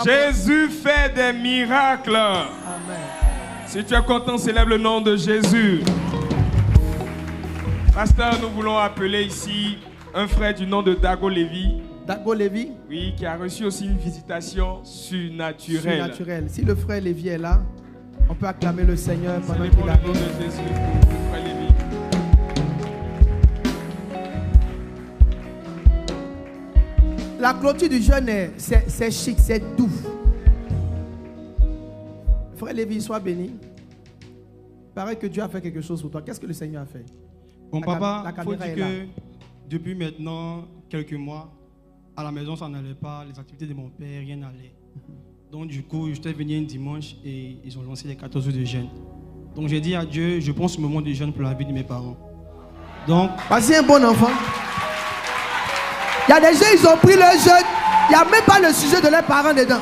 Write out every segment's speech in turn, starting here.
Jésus fait des miracles. Amen. Si tu es content, célèbre le nom de Jésus. Pasteur, nous voulons appeler ici un frère du nom de Dago Lévi. Dago Lévi? Oui, qui a reçu aussi une visitation surnaturelle. Surnaturelle. Si le frère Lévi est là, on peut acclamer le Seigneur pendant qu'il Célébrons le nom arrive. de Jésus pour le frère Lévi. La clôture du jeûne, c'est chic, c'est doux. Frère Lévi, sois béni. Il paraît que Dieu a fait quelque chose pour toi. Qu'est-ce que le Seigneur a fait? Bon, papa, la il faut caméra dire est là. que depuis maintenant quelques mois, à la maison, ça n'allait pas. Les activités de mon père, rien n'allait. Donc, du coup, j'étais venu un dimanche et ils ont lancé les 14 jours de jeûne. Donc, j'ai dit à Dieu, je prends ce moment de jeûne pour la vie de mes parents. Donc, Vas-y, un bon enfant. Il y a des gens, ils ont pris leur jeûne. Il n'y a même pas le sujet de leurs parents dedans.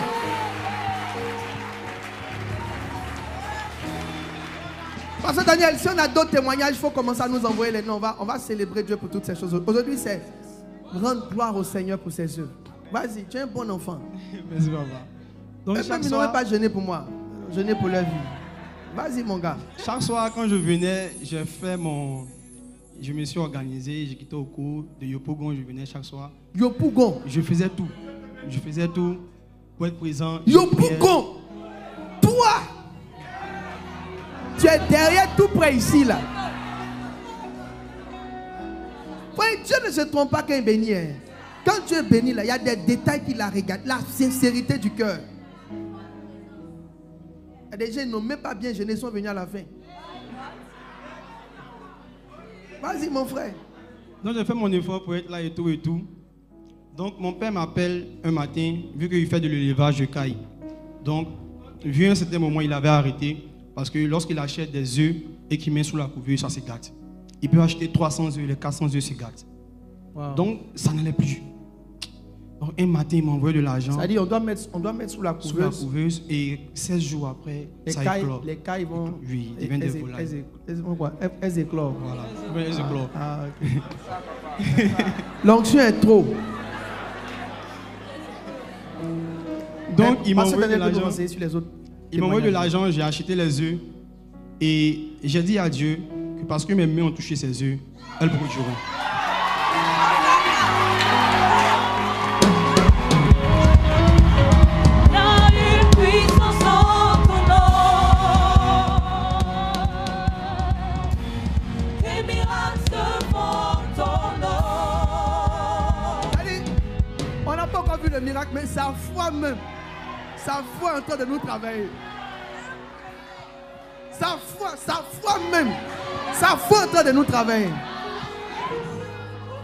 Parce que Daniel, si on a d'autres témoignages, il faut commencer à nous envoyer les noms. On va célébrer Dieu pour toutes ces choses. Aujourd'hui, c'est rendre gloire au Seigneur pour ses œuvres. Vas-y, tu es un bon enfant. merci papa. Donc, Ils n'auraient pas jeûné pour moi. Jeûné pour leur vie. Vas-y, mon gars. chaque soir, quand je venais, je me suis organisé, j'ai quitté au cours de Yopougon, je venais chaque soir. Yopougon. Je faisais tout. Je faisais tout pour être présent. Yopougon. Toi, tu es derrière tout près ici, là. Ouais, Dieu ne se trompe pas quand il bénit. Hein. Quand Dieu est béni, là, il y a des détails qu'il a regardé. La sincérité du cœur. Il y a des gens qui n'ont même pas bien jeûné, ils sont venus à la fin. Vas-y, mon frère. Donc, j'ai fait mon effort pour être là et tout et tout. Donc, mon père m'appelle un matin, vu qu'il fait de l'élevage de caille. Donc, vu à un certain moment, il avait arrêté. Parce que lorsqu'il achète des œufs et qu'il met sous la couverture, ça se gâte. Il peut acheter 300 œufs, les 400 œufs se gâtent. Wow. Donc, ça n'allait plus. Donc, un matin, il m'a envoyé de l'argent. C'est-à-dire, on doit mettre sous la couveuse. Et 16 jours après, ça éclore. Les cailles vont. Oui, ils deviennent des volailles. Elles éclorent. Voilà, elles éclorent. Ah, ok. L'onction est trop. Donc, il m'a envoyé de l'argent. Sur les autres Il m'a envoyé de l'argent, j'ai acheté les œufs. Et j'ai dit à Dieu que parce que mes mains ont touché ces œufs, elles produiront. On n'a pas encore vu le miracle, mais sa foi même. Sa foi est en train de nous travailler. Sa foi même. Sa foi est en train de nous travailler.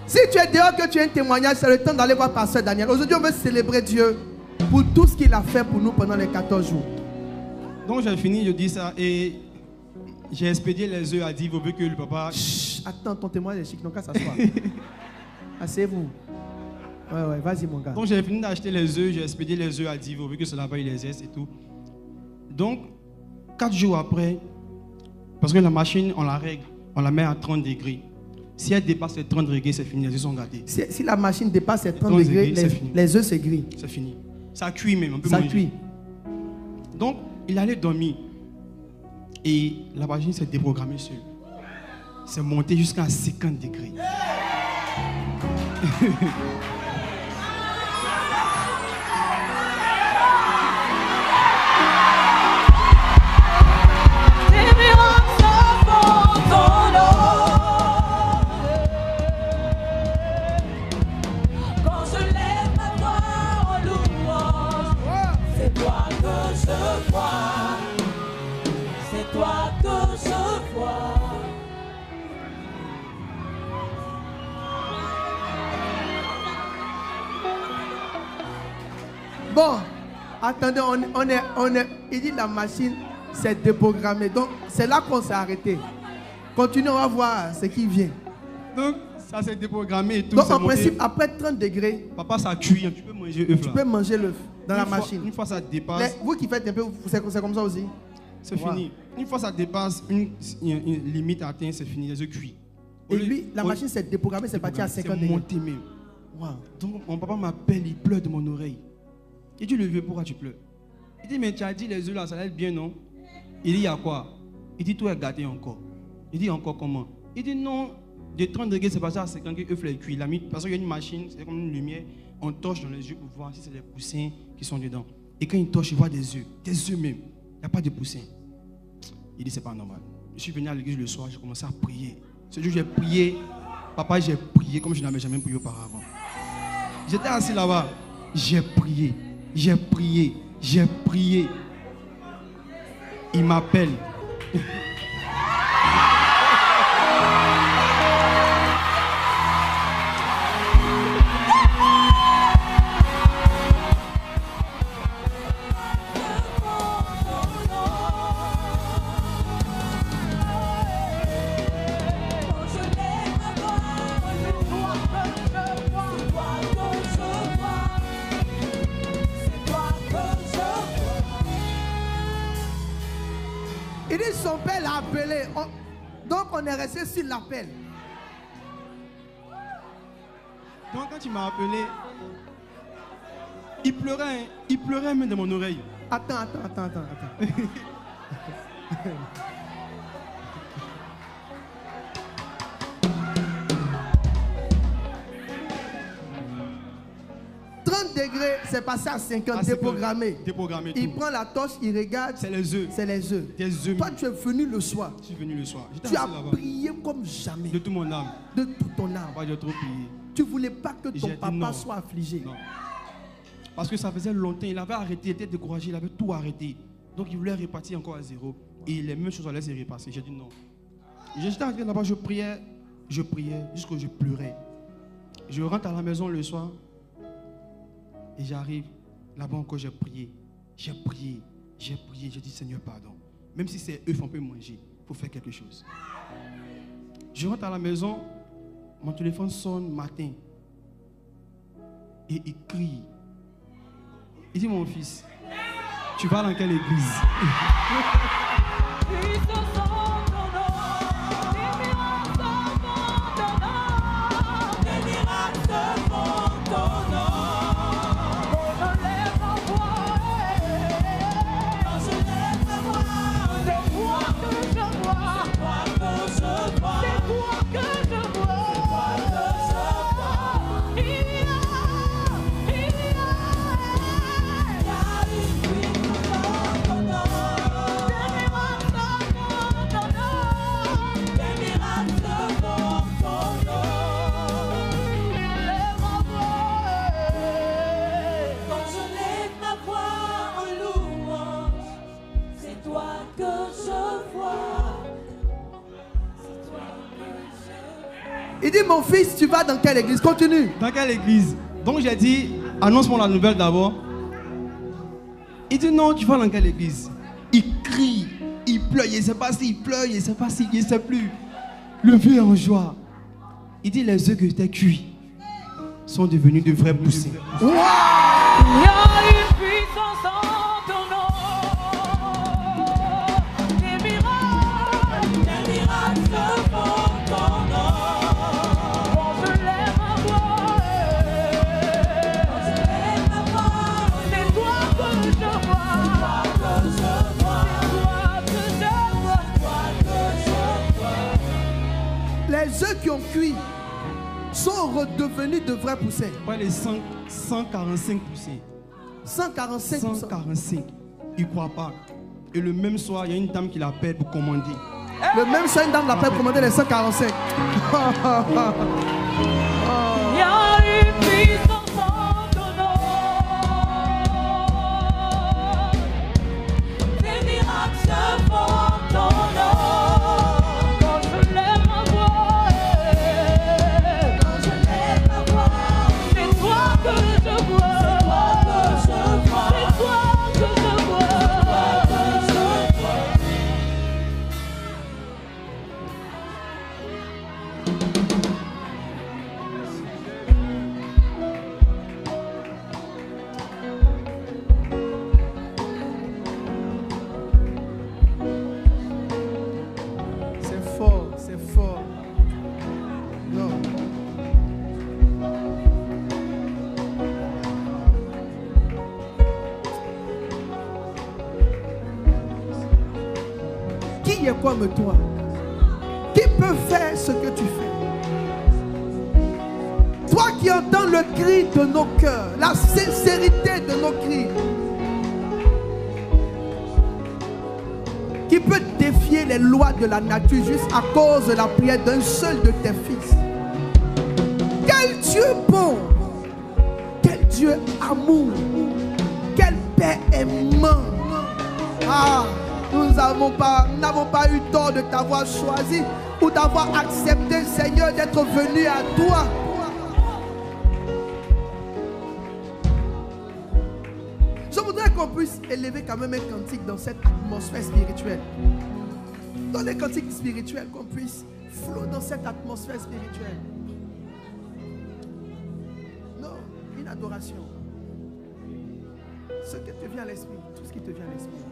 Si tu es dehors, que tu as un témoignage, c'est le temps d'aller voir Pasteur Daniel. Aujourd'hui, on veut célébrer Dieu pour tout ce qu'il a fait pour nous pendant les 14 jours. Donc j'ai fini, je dis ça et j'ai expédié les œufs à Div au vu que le papa... Chut, attends, ton témoignage est chic, donc qu'à s'asseoir. Asseyez-vous. Ouais, vas-y mon gars. Donc j'ai fini d'acheter les œufs, j'ai expédié les œufs à Div au vu que c'est là-bas il les aise et tout. Donc 4 jours après, parce que la machine on la règle, on la met à 30 degrés. Si elle dépasse les 30 degrés, c'est fini, les œufs sont gâtés. Si la machine dépasse les 30 degrés, les œufs c'est gris. C'est fini. Ça cuit même, on peut Ça manger. cuit. Donc il allait dormir et la machine s'est déprogrammée seule. C'est monté jusqu'à 50 degrés. Bon, attendez, il dit la machine s'est déprogrammée. Donc, c'est là qu'on s'est arrêté. Continuez, on va voir ce qui vient. Donc, ça s'est déprogrammé et tout. Donc, en principe, après 30 degrés, papa, ça cuit, tu peux manger l'œuf. Tu peux manger l'œuf dans la machine. Une fois ça dépasse. Vous qui faites un peu, c'est comme ça aussi? C'est fini. Une fois ça dépasse une limite atteinte, c'est fini, les œufs cuits. Et lui, la machine s'est déprogrammée, c'est parti à 50 degrés. C'est monté même. Wow. Donc, mon papa m'appelle, il pleure de mon oreille. Il dit, le vieux, pourquoi tu pleures? Il dit, mais tu as dit les œufs là, ça va être bien, non? Il dit, il y a quoi? Il dit, tout est gâté encore. Il dit, encore comment? Il dit, non, de 30 degrés, c'est passé à 50 degrés, œuf les cuit. Parce qu'il y a une machine, c'est comme une lumière, on torche dans les yeux pour voir si c'est des poussins qui sont dedans. Et quand il torche, il voit des œufs même. Il n'y a pas de poussins. Il dit, c'est pas normal. Je suis venu à l'église le soir, j'ai commencé à prier. Ce jour, j'ai prié. Papa, j'ai prié comme je n'avais jamais prié auparavant. J'étais assis là-bas. J'ai prié. J'ai prié. J'ai prié. Il m'appelle. Il dit son père l'a appelé. Donc on est resté sur l'appel. Donc quand il m'a appelé, il pleurait même dans mon oreille. Attends. 30 degrés, c'est passé à 50, déprogrammé. Il prend la torche, il regarde. C'est les œufs. C'est les œufs. Des œufs. Toi, tu es venu le soir. Je suis venu le soir. Tu as prié comme jamais. De toute mon âme. De toute ton âme. J'ai trop prié. Tu ne voulais pas que ton papa soit affligé. Non. Parce que ça faisait longtemps, il avait arrêté, il était découragé, il avait tout arrêté. Donc il voulait repartir encore à zéro. Et les mêmes choses allaient se repasser. J'ai dit non. J'étais arrivé là-bas, je priais jusqu'à je pleurais. Je rentre à la maison le soir. Et j'arrive, là-bas encore j'ai prié. J'ai dit Seigneur pardon. Même si c'est œuf, on peut manger. Il faut faire quelque chose. Je rentre à la maison, mon téléphone sonne matin. Et il crie. Il dit mon fils, tu vas dans quelle église? Il dit mon fils, tu vas dans quelle église? Continue. Dans quelle église? Donc j'ai dit, annonce-moi la nouvelle d'abord. Il dit non, tu vas dans quelle église? Il crie, il pleure, il ne sait pas s'il pleure, il ne sait pas s'il ne sait plus. Le vieux est en joie. Il dit les œufs que tu as cuits sont devenus de vrais poussins. Wow! Il y a une puissance en ton nom. Des miracles se font ton nom. Quand je lève ma voix, c'est toi que je vois. C'est toi que je vois. Les œufs qui ont cuit sont redevenus de vrais poussins. Pas les 145 poussins. 145. 145. Il ne croit pas. Et le même soir, il y a une dame qui l'appelle pour commander. Le même soir, une dame l'appelle pour commander les 145. Il y a une puissance en ton nom. Des miracles se font ton nom. Quand je lève ma voix, c'est toi que je vois. C'est toi que je vois. est comme toi? Qui peut faire ce que tu fais? Toi qui entends le cri de nos cœurs, la sincérité de nos cris, qui peut défier les lois de la nature juste à cause de la prière d'un seul de tes fils. Quel Dieu bon, quel Dieu amour, quel Père aimant. Ah, nous n'avons pas eu tort de t'avoir choisi ou d'avoir accepté, Seigneur, d'être venu à toi. Je voudrais qu'on puisse élever quand même un cantique dans cette atmosphère spirituelle. Dans les cantiques spirituels, qu'on puisse flotter dans cette atmosphère spirituelle. Non, une adoration. Ce qui te vient à l'esprit, tout ce qui te vient à l'esprit.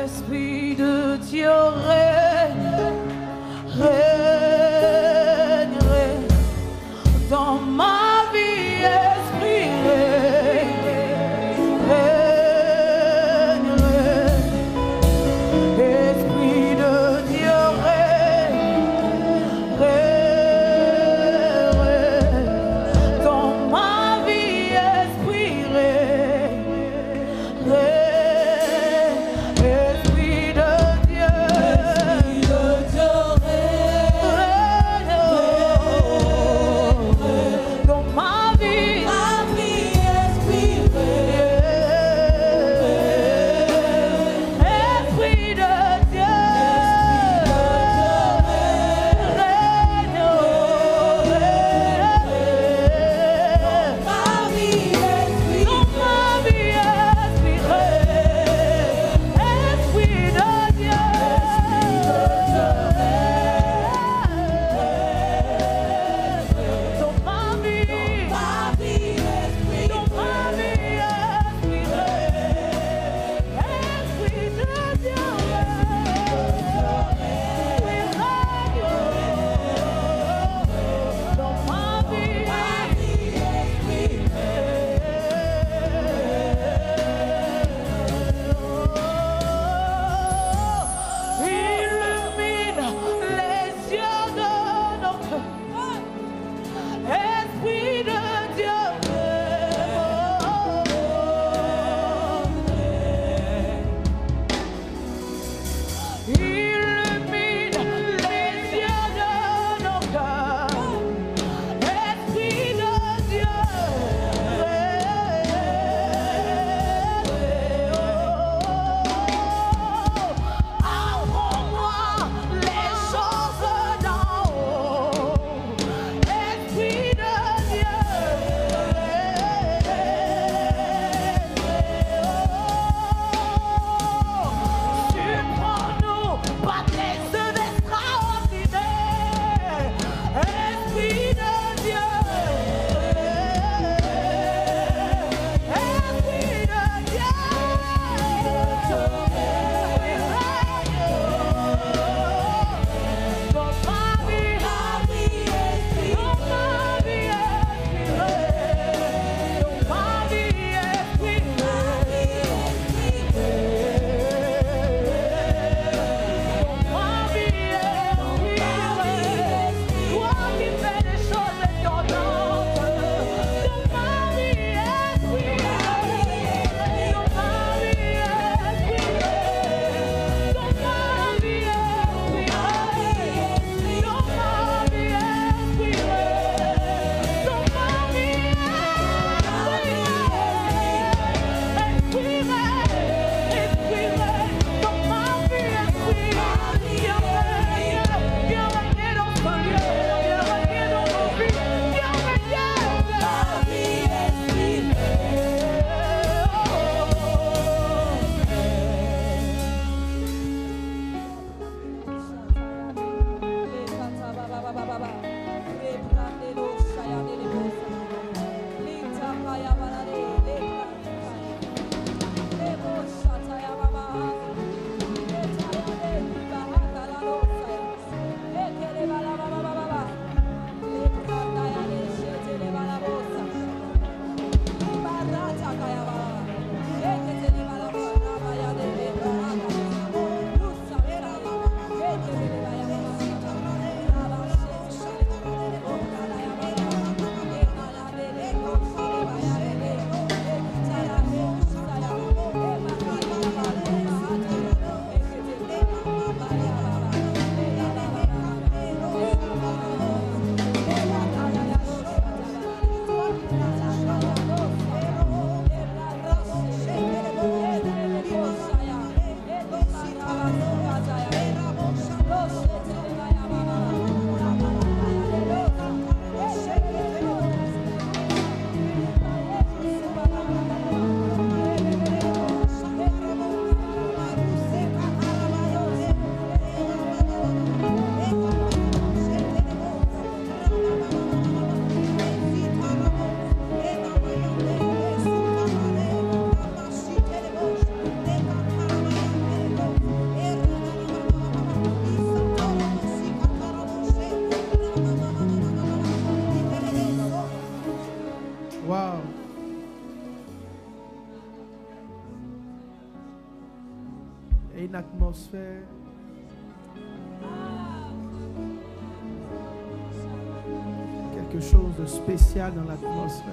Esprit de Dieu règne, règne, règne dans ma vie, esprit règne, règne, règne. Esprit de Dieu règne, règne, règne dans ma vie, esprit règne, règne. Esprit de Dieu règne. Wow. Et une atmosphère. Quelque chose de spécial dans l'atmosphère.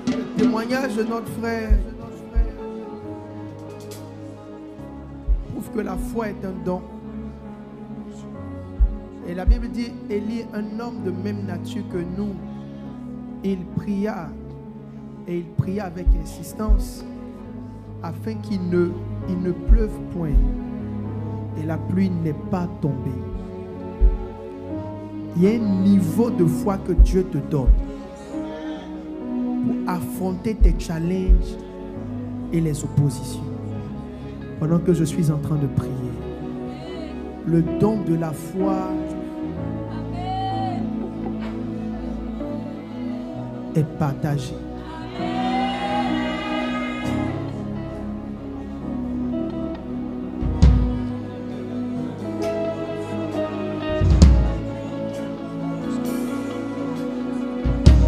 Le témoignage de notre frère prouve que la foi est un don. Et la Bible dit, Élie, un homme de même nature que nous, il pria, et il pria avec insistance, afin qu'il ne pleuve point, et la pluie n'est pas tombée. Il y a un niveau de foi que Dieu te donne pour affronter tes challenges et les oppositions. Pendant que je suis en train de prier, le don de la foi est partagé.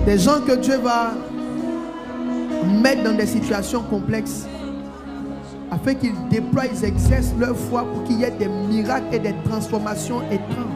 Des gens que Dieu va mettre dans des situations complexes afin qu'ils déploient, ils exercent leur foi pour qu'il y ait des miracles et des transformations étranges.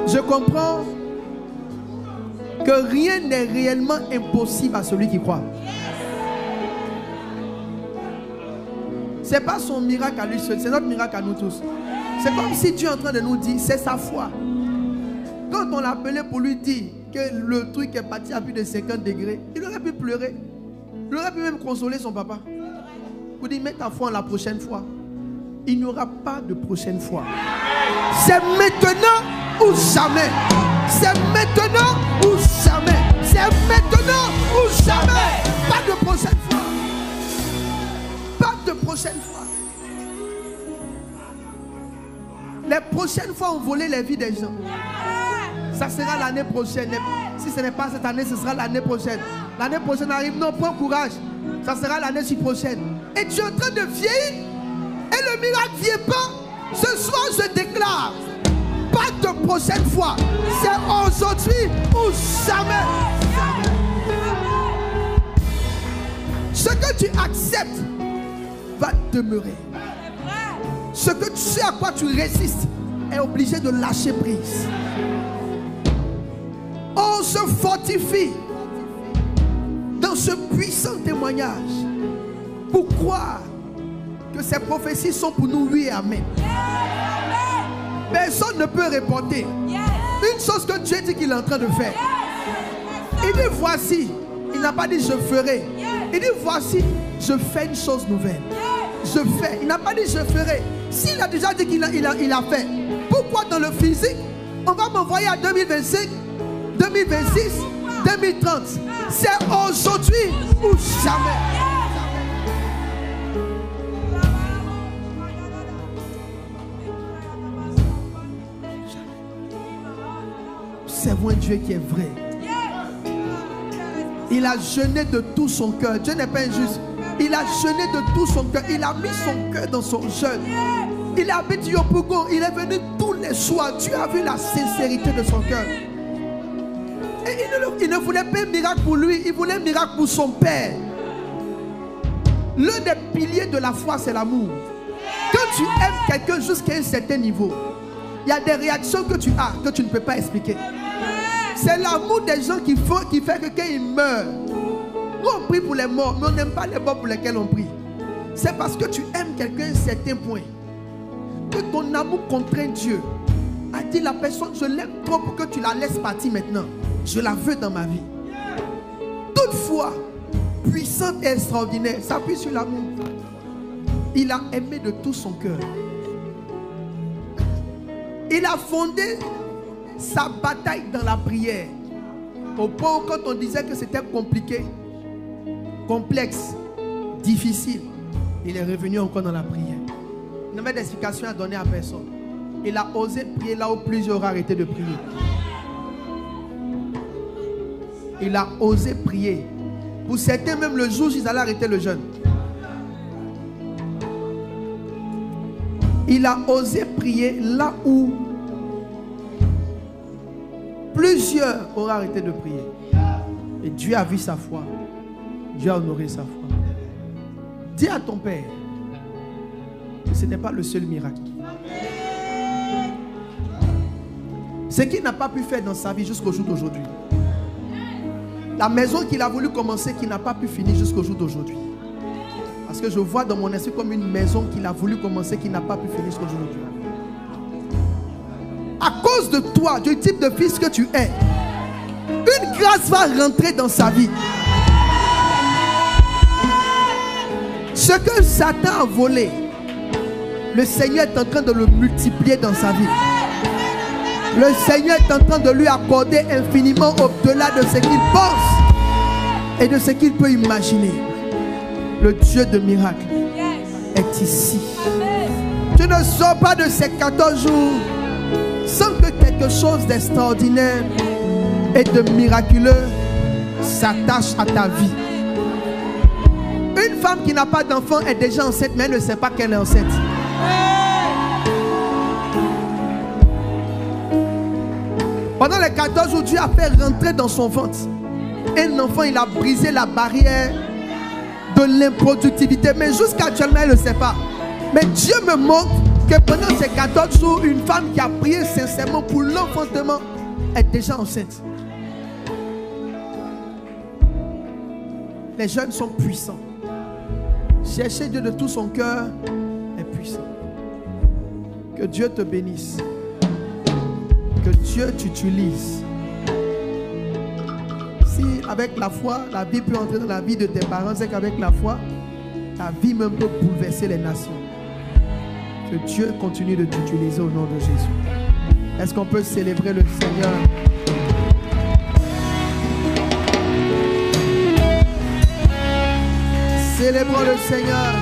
Je comprends que rien n'est réellement impossible à celui qui croit. Ce n'est pas son miracle à lui seul, c'est notre miracle à nous tous. C'est comme si Dieu est en train de nous dire, c'est sa foi. Quand on l'a appelé pour lui dire que le truc est parti à plus de 50 degrés, il aurait pu pleurer. Il aurait pu même consoler son papa. Pour dire, mets ta foi la prochaine fois. Il n'y aura pas de prochaine fois. C'est maintenant ou jamais. C'est maintenant ou jamais. C'est maintenant ou jamais. Pas de prochaine fois. Pas de prochaine fois. Les prochaines fois ont volé les vies des gens. Ça sera l'année prochaine. Si ce n'est pas cette année, ce sera l'année prochaine. L'année prochaine arrive. Non, prends courage. Ça sera l'année prochaine. Et tu es en train de vieillir. Et le miracle ne vient pas. Ce soir, je déclare, pas de prochaine fois. C'est aujourd'hui ou jamais. Ce que tu acceptes va demeurer. Ce que tu sais à quoi tu résistes est obligé de lâcher prise. On se fortifie dans ce puissant témoignage pour croire que ces prophéties sont pour nous, oui et amen. Personne ne peut reporter une chose que Dieu dit qu'il est en train de faire. Il dit voici, il n'a pas dit je ferai. Il dit voici, je fais une chose nouvelle. Je fais, il n'a pas dit je ferai. S'il a déjà dit qu'il a fait, pourquoi dans le physique on va m'envoyer à 2025, 2026, 2030? C'est aujourd'hui ou jamais. Servons un Dieu qui est vrai. Il a jeûné de tout son cœur. Dieu n'est pas injuste. Il a jeûné de tout son cœur. Il a mis son cœur dans son jeûne. Il habite Yopougon. Il est venu tous les soirs. Dieu a vu la sincérité de son cœur. Et il ne voulait pas un miracle pour lui. Il voulait un miracle pour son père. L'un des piliers de la foi, c'est l'amour. Quand tu aimes quelqu'un jusqu'à un certain niveau, il y a des réactions que tu as que tu ne peux pas expliquer. C'est l'amour des gens qui fait que quand ils meurent, nous on prie pour les morts, mais on n'aime pas les morts pour lesquels on prie. C'est parce que tu aimes quelqu'un à un certain point que ton amour contraint Dieu a dit la personne, je l'aime trop pour que tu la laisses partir maintenant. Je la veux dans ma vie. Toutefois, puissante et extraordinaire, s'appuie sur l'amour. Il a aimé de tout son cœur. Il a fondé sa bataille dans la prière. Au point où quand on disait que c'était compliqué, complexe, difficile, il est revenu encore dans la prière. Il n'avait d'explication à donner à personne. Il a osé prier là où plusieurs auraient arrêté de prier. Il a osé prier. Pour certains, même le jour où ils allaient arrêter le jeûne. Il a osé prier là où plusieurs auraient arrêté de prier. Et Dieu a vu sa foi. Dieu a honoré sa foi. Dis à ton père que ce n'est pas le seul miracle. Ce qu'il n'a pas pu faire dans sa vie jusqu'au jour d'aujourd'hui. La maison qu'il a voulu commencer, qu'il n'a pas pu finir jusqu'au jour d'aujourd'hui. Parce que je vois dans mon esprit comme une maison qu'il a voulu commencer, qu'il n'a pas pu finir jusqu'au jour d'aujourd'hui. À cause de toi, du type de fils que tu es, une grâce va rentrer dans sa vie. Ce que Satan a volé, le Seigneur est en train de le multiplier dans sa vie. Le Seigneur est en train de lui accorder infiniment au-delà de ce qu'il pense et de ce qu'il peut imaginer. Le Dieu de miracles est ici. Tu ne sors pas de ces 14 jours sans que quelque chose d'extraordinaire et de miraculeux s'attache à ta vie. Une femme qui n'a pas d'enfant est déjà enceinte, mais elle ne sait pas qu'elle est enceinte. Pendant les 14 jours, Dieu a fait rentrer dans son ventre un enfant. Il a brisé la barrière de l'improductivité. Mais jusqu'à actuellement, elle ne le sait pas. Mais Dieu me montre que pendant ces 14 jours, une femme qui a prié sincèrement pour l'enfantement est déjà enceinte. Les jeunes sont puissants. Chercher Dieu de tout son cœur est puissant. Que Dieu te bénisse. Que Dieu t'utilise. Si avec la foi, la vie peut entrer dans la vie de tes parents, c'est qu'avec la foi, ta vie même peut bouleverser les nations. Que Dieu continue de t'utiliser au nom de Jésus. Est-ce qu'on peut célébrer le Seigneur? Célébrons le Seigneur.